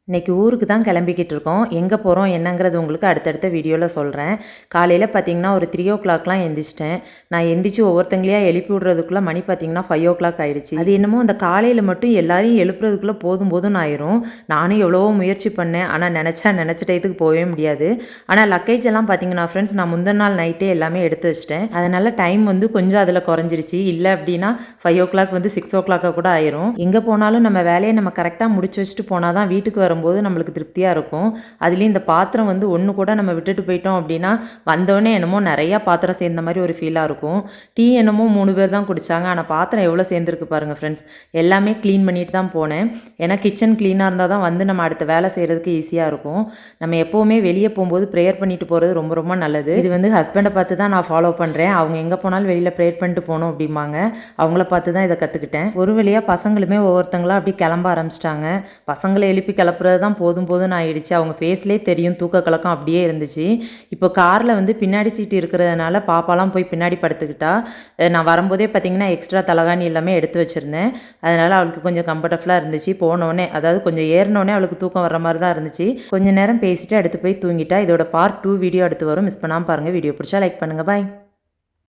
இன்றைக்கி ஊருக்கு தான் கிளம்பிக்கிட்டு இருக்கோம். எங்கே போகிறோம் என்னங்கிறது உங்களுக்கு அடுத்தடுத்த வீடியோவில் சொல்கிறேன். காலையில் பார்த்திங்கன்னா ஒரு 3:00 எந்திரிச்சிட்டேன். நான் எந்திரிச்சு ஒவ்வொருத்தங்களையாக எழுப்பி விட்றதுக்குள்ளே மணி பார்த்திங்கன்னா 5:00 ஆகிடுச்சு. அது என்னமோ அந்த காலையில் மட்டும் எல்லாரையும் எழுப்புறதுக்குள்ளே போதும் ஆயிரும். நானும் எவ்வளவோ முயற்சி பண்ணேன். ஆனால் நினச்ச டயத்துக்கு போகவே முடியாது. ஆனால் லக்கேஜ் எல்லாம் பார்த்திங்கன்னா ஃப்ரெண்ட்ஸ், நான் முந்தின நாள் நைட்டே எல்லாமே எடுத்து வச்சிட்டேன். அதனால் டைம் வந்து கொஞ்சம் அதில் குறைஞ்சிருச்சு. இல்லை அப்படின்னா 5:00 வந்து 6:00 கூட ஆயிரும். எங்கே போனாலும் நம்ம வேலையை நம்ம கரெக்டாக முடிச்சு வச்சுட்டு போனால் தான் வீட்டுக்கு வர போது நம்மளுக்கு திருப்தியாக இருக்கும். அதுலேயும் இந்த பாத்திரம் வந்து ஒன்று கூட நம்ம விட்டுட்டு போயிட்டோம் அப்படின்னா வந்தோடனே என்னமோ நிறையா பாத்திரம் சேர்ந்த மாதிரி ஒரு ஃபீலாக இருக்கும். டீ என்னமோ 3 பேர் தான் குடித்தாங்க. ஆனால் பாத்திரம் எவ்வளோ சேர்ந்துருக்கு பாருங்கள் ஃப்ரெண்ட்ஸ். எல்லாமே க்ளீன் பண்ணிட்டு தான் போனேன். ஏன்னா கிச்சன் க்ளீனாக இருந்தால் தான் வந்து நம்ம அடுத்த வேலை செய்கிறதுக்கு ஈஸியாக இருக்கும். நம்ம எப்போவுமே வெளியே போகும்போது ப்ரேயர் பண்ணிட்டு போகிறது ரொம்ப ரொம்ப நல்லது. இது வந்து ஹஸ்பண்டை பார்த்து தான் நான் ஃபாலோ பண்ணுறேன். அவங்க எங்கே போனாலும் வெளியில் ப்ரேயர் பண்ணிட்டு போகணும் அப்படிம்பாங்க. அவங்கள பார்த்து தான் இதை கற்றுக்கிட்டேன். ஒரு வழியாக பசங்களுமே ஒவ்வொருத்தங்களாம் அப்படி கிளம்ப ஆரம்பிச்சிட்டாங்க. பசங்களை எழுப்பி கிளப்புறது தான் போதும்னு ஆயிடுச்சு. அவங்க ஃபேஸ்லேயே தெரியும், தூக்க கலக்கம் அப்படியே இருந்துச்சு. இப்போ காரில் வந்து பின்னாடி சீட்டு இருக்கிறதுனால பாப்பாலாம் போய் பின்னாடி படுத்துக்கிட்டா. நான் வரும்போதே பார்த்திங்கன்னா எக்ஸ்ட்ரா தலகாணி எல்லாமே எடுத்து வச்சுருந்தேன். அதனால் அவளுக்கு கொஞ்சம் கம்ஃபர்டபுளாக இருந்துச்சு. போனோடனே அதாவது கொஞ்சம் ஏறினோடனே அவளுக்கு தூக்கம் வர்ற மாதிரி தான் இருந்துச்சு. கொஞ்சம் நேரம் பேசிட்டு அடுத்து போய் தூங்கிட்டா. இதோட பார்ட் 2 வீடியோ அடுத்து வரும். மிஸ் பண்ணாமல் பாருங்கள். வீடியோ பிடிச்சா லைக் பண்ணுங்கள். பாய்.